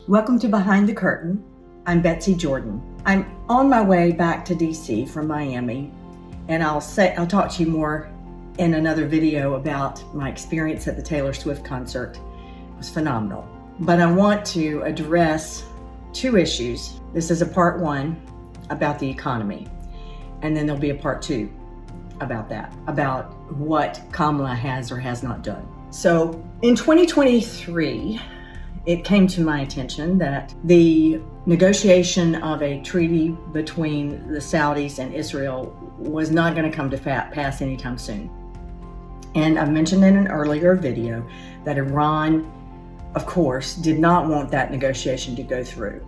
Welcome to Behind the Curtain. I'm Betsy Jordan. I'm on my way back to DC from Miami, and I'll talk to you more in another video about my experience at the Taylor Swift concert. It was phenomenal. But I want to address two issues. This is a part one about the economy, and then there'll be a part two about that, about what Kamala has or has not done. So in 2023, it came to my attention that the negotiation of a treaty between the Saudis and Israel was not going to come to pass anytime soon. And I mentioned in an earlier video that Iran, of course, did not want that negotiation to go through.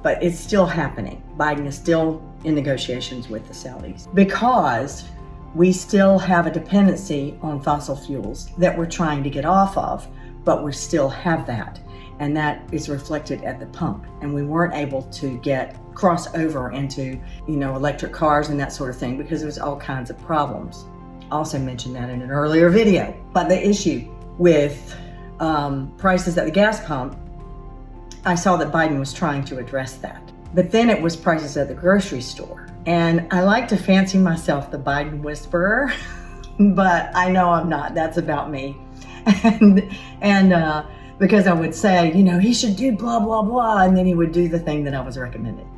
But it's still happening. Biden is still in negotiations with the Saudis because we still have a dependency on fossil fuels that we're trying to get off of, but we still have that. And that is reflected at the pump. And we weren't able to cross over into, electric cars and that sort of thing because there's all kinds of problems. I also mentioned that in an earlier video. But the issue with prices at the gas pump, I saw that Biden was trying to address that. But then it was prices at the grocery store. And I like to fancy myself the Biden whisperer, but I know I'm not. That's about me. And because I would say, he should do blah, blah, blah, and then he would do the thing that I was recommending.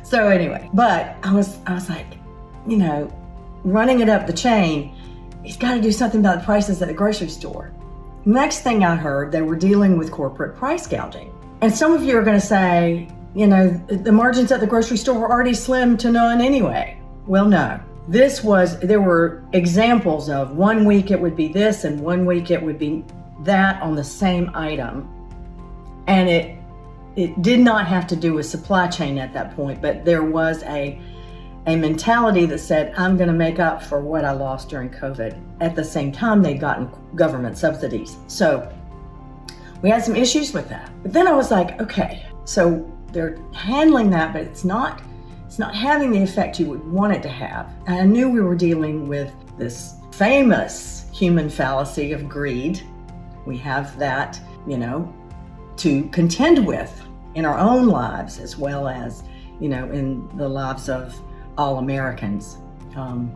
So anyway, but I was like, running it up the chain, he's got to do something about the prices at the grocery store. Next thing I heard, they were dealing with corporate price gouging. And some of you are going to say, the margins at the grocery store were already slim to none anyway. Well, no. There were examples of 1 week it would be this and 1 week it would be that on the same item. And it did not have to do with supply chain at that point, but there was a mentality that said, I'm going to make up for what I lost during COVID. At the same time, they'd gotten government subsidies. So we had some issues with that. But then I was like, okay, so they're handling that, but it's not having the effect you would want it to have. And I knew we were dealing with this famous human fallacy of greed. We have that, to contend with in our own lives as well as, in the lives of all Americans.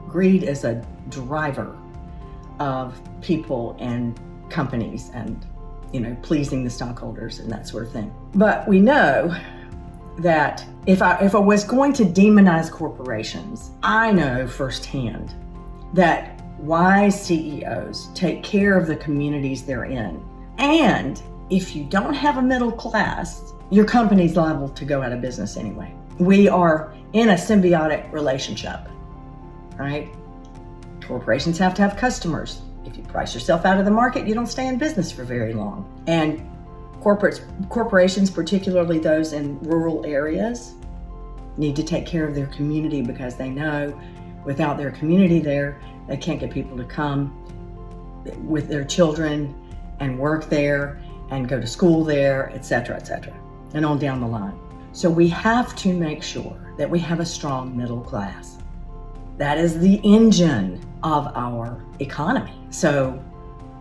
Greed is a driver of people and companies and, pleasing the stockholders and that sort of thing. But we know that if I was going to demonize corporations, I know firsthand that wise CEOs take care of the communities they're in. And if you don't have a middle class, your company's liable to go out of business anyway. We are in a symbiotic relationship, right? Corporations have to have customers. If you price yourself out of the market, you don't stay in business for very long. And corporations, particularly those in rural areas, need to take care of their community because they know without their community there, they can't get people to come with their children and work there and go to school there, et cetera, and on down the line. So we have to make sure that we have a strong middle class. That is the engine of our economy. So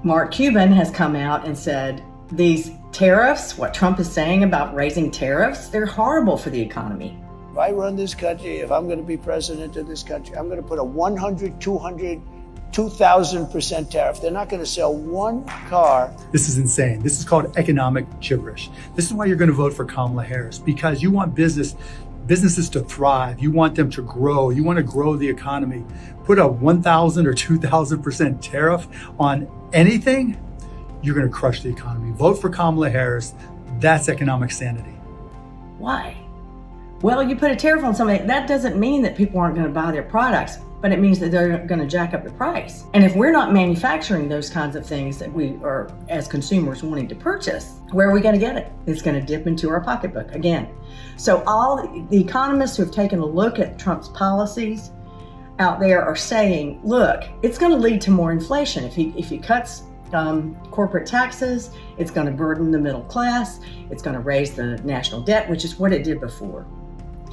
Mark Cuban has come out and said, these tariffs, what Trump is saying about raising tariffs, they're horrible for the economy. If I run this country, if I'm going to be president of this country, I'm going to put a 100, 200, 2,000% tariff. They're not going to sell one car. This is insane. This is called economic gibberish. This is why you're going to vote for Kamala Harris, because you want businesses to thrive. You want them to grow. You want to grow the economy. Put a 1,000 or 2,000% tariff on anything, you're going to crush the economy. Vote for Kamala Harris. That's economic sanity. Why? Well, you put a tariff on something, that doesn't mean that people aren't going to buy their products, but it means that they're going to jack up the price. And if we're not manufacturing those kinds of things that we are, as consumers, wanting to purchase, where are we going to get it? It's going to dip into our pocketbook again. So all the economists who have taken a look at Trump's policies out there are saying, look, it's going to lead to more inflation. If he cuts corporate taxes, it's going to burden the middle class. It's going to raise the national debt, which is what it did before.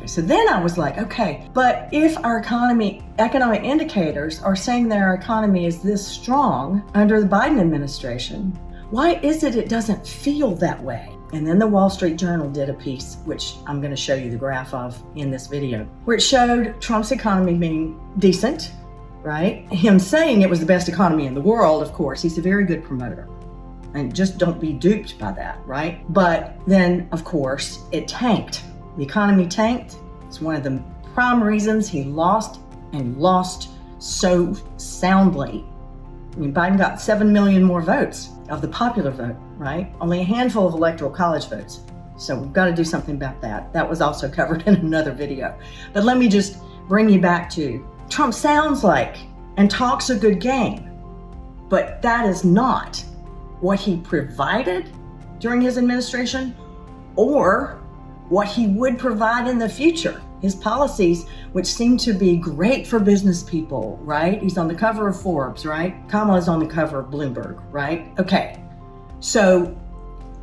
So then I was like, okay, but if our economic indicators are saying that our economy is this strong under the Biden administration, why is it doesn't feel that way? And then the Wall Street Journal did a piece, which I'm going to show you the graph of in this video, where it showed Trump's economy being decent, right? Him saying it was the best economy in the world, of course. He's a very good promoter. And just don't be duped by that, right? But then, of course, it tanked. The economy tanked. It's one of the prime reasons he lost, and lost so soundly. I mean, Biden got 7 million more votes of the popular vote, right? Only a handful of electoral college votes. So we've got to do something about that. That was also covered in another video. But let me just bring you back to Trump sounds like and talks a good game, but that is not what he provided during his administration or what he would provide in the future. His policies, which seem to be great for business people, right? He's on the cover of Forbes, right? Kamala's on the cover of Bloomberg, right? Okay, so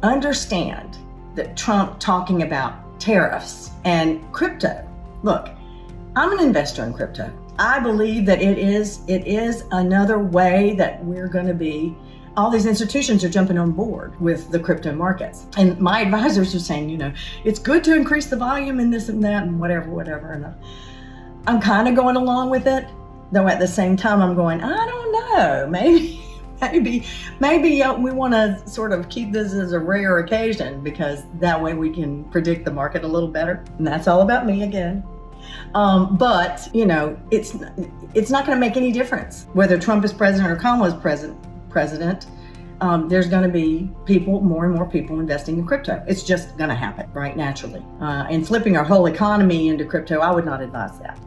understand that Trump talking about tariffs and crypto. Look, I'm an investor in crypto. I believe that it is another way that we're going to be. All these institutions are jumping on board with the crypto markets. And my advisors are saying, you know, it's good to increase the volume and this and that and whatever. And I'm kind of going along with it, though at the same time I'm going, I don't know, maybe we want to sort of keep this as a rare occasion, because that way we can predict the market a little better. And that's all about me again. But, you know, it's not going to make any difference whether Trump is president or Kamala is president. There's going to be more and more people investing in crypto. It's just going to happen, right? Naturally. And flipping our whole economy into crypto, I would not advise that.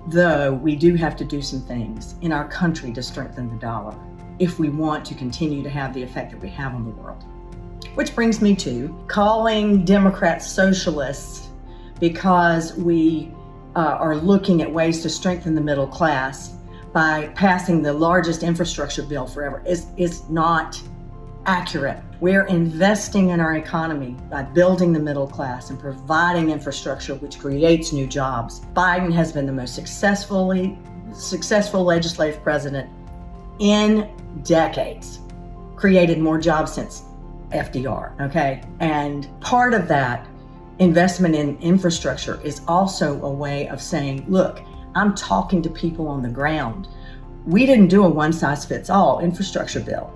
Though we do have to do some things in our country to strengthen the dollar if we want to continue to have the effect that we have on the world. Which brings me to calling Democrats socialists because we are looking at ways to strengthen the middle class by passing the largest infrastructure bill forever is not accurate. We're investing in our economy by building the middle class and providing infrastructure which creates new jobs. Biden has been the most successful legislative president in decades, created more jobs since FDR, okay? And part of that investment in infrastructure is also a way of saying, look, I'm talking to people on the ground. We didn't do a one-size-fits-all infrastructure bill.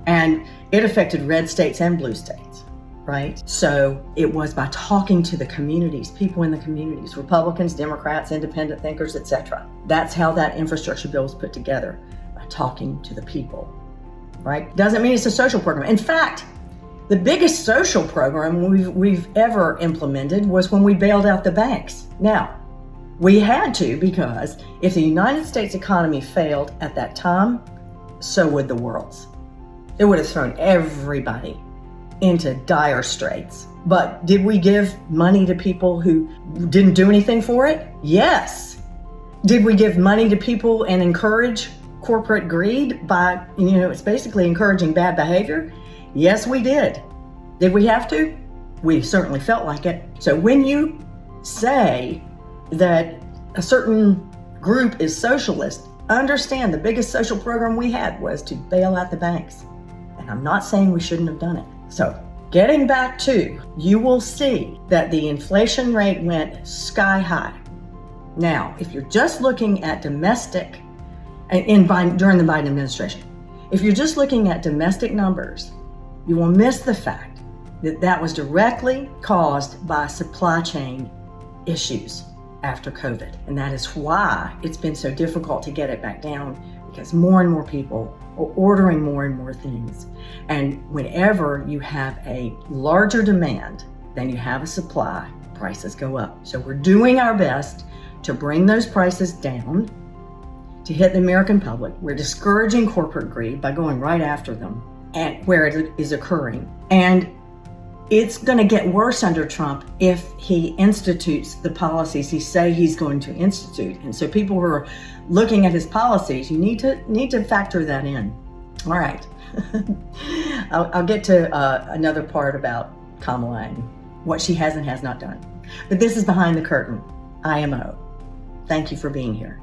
And it affected red states and blue states, right? So it was by talking to the communities, people in the communities, Republicans, Democrats, independent thinkers, etc. That's how that infrastructure bill was put together, by talking to the people, right? Doesn't mean it's a social program. In fact, the biggest social program we've ever implemented was when we bailed out the banks. Now, we had to, because if the United States economy failed at that time, so would the world's. It would have thrown everybody into dire straits. But did we give money to people who didn't do anything for it? Yes. Did we give money to people and encourage corporate greed by, it's basically encouraging bad behavior? Yes, we did. Did we have to? We certainly felt like it. So when you say that a certain group is socialist, understand the biggest social program we had was to bail out the banks. And I'm not saying we shouldn't have done it. So getting back to, you will see that the inflation rate went sky high. Now, if you're just looking at domestic, during the Biden administration, if you're just looking at domestic numbers, you will miss the fact that that was directly caused by supply chain issues after COVID. And that is why it's been so difficult to get it back down, because more and more people are ordering more and more things. And whenever you have a larger demand than you have a supply, prices go up. So we're doing our best to bring those prices down to hit the American public. We're discouraging corporate greed by going right after them and where it is occurring. And it's going to get worse under Trump if he institutes the policies he say he's going to institute. And so people who are looking at his policies, you need to factor that in. All right. I'll get to another part about Kamala and what she has and has not done. But this is Behind the Curtain IMO. Thank you for being here.